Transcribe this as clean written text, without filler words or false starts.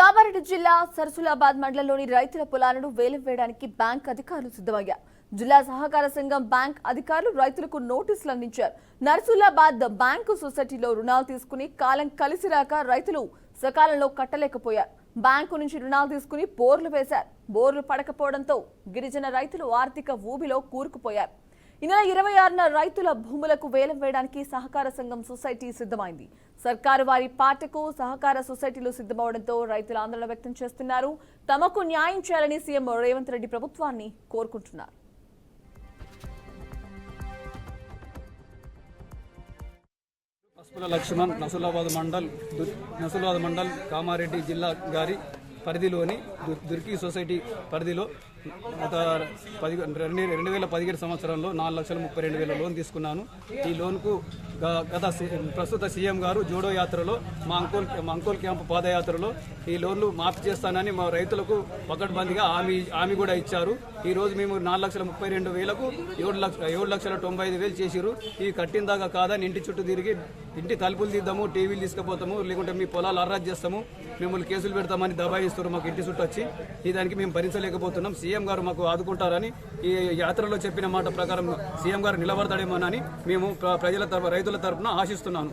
కామారెడ్డి జిల్లా సరసులాబాద్ మండలంలోని రైతుల పొలాలను వేలం వేయడానికి బ్యాంక్ అధికారులు సిద్ధమయ్యారు. జిల్లా సహకార సంఘం బ్యాంక్ అధికారులు రైతులకు నోటీసులు అందించారు. నర్సులాబాద్ బ్యాంకు సొసైటీలో రుణాలు తీసుకుని కాలం కలిసి రాక రైతులు సకాలంలో కట్టలేకపోయారు. బ్యాంకు నుంచి రుణాలు తీసుకుని బోర్లు వేశారు. బోర్లు పడకపోవడంతో గిరిజన రైతులు ఆర్థిక ఊబిలో కూరుకుపోయారు. ఈ నెల 26న రైతుల భూములకు వేలం వేయడానికి సహకార సంఘం సొసైటీ సిద్ధమైంది. సర్కారు వారి పాటకు సహకార సొసైటీలు సిద్ధమవడంతో రైతులు ఆందోళన వ్యక్తం చేస్తున్నారు. తమకు న్యాయం చేయాలని సీఎం రేవంత్ రెడ్డి ప్రభుత్వాన్ని కోరుకుంటున్నారు. లక్ష్మణ్ నసులాబాద్ మండల్ కామారెడ్డి జిల్లా గారి పరిధిలోని దుర్కి సొసైటీ పరిధిలో గత 2017 సంవత్సరంలో 4,32,000 లోన్ తీసుకున్నాను. ఈ లోన్కు ప్రస్తుత సీఎం గారు జోడో యాత్రలో మా అంకోల్ క్యాంపు పాదయాత్రలో ఈ లోన్లు మాఫీ చేస్తానని మా రైతులకు పకడ్బందీగా హామీ కూడా ఇచ్చారు. ఈ రోజు మేము 4,32,000కు 7,95,000 చేసిరు. ఈ కట్టిన దాకా కాదని ఇంటి చుట్టూ తిరిగి ఇంటి తలుపులు తీద్దాము, టీవీలు తీసుకుపోతాము, లేకుంటే మీ పొలాలు అర్రాజ్ చేస్తాము, మిమ్మల్ని కేసులు పెడతామని దబాయిస్తారు మాకు ఇంటి చుట్టూ వచ్చి. ఈ దానికి మేము భరించలేకపోతున్నాం. సీఎం గారు మాకు ఆదుకుంటారని ఈ యాత్రలో చెప్పిన మాట ప్రకారం సీఎం గారు నిలబడతాడేమోనని మేము రైతుల తరపున ఆశిస్తున్నాను.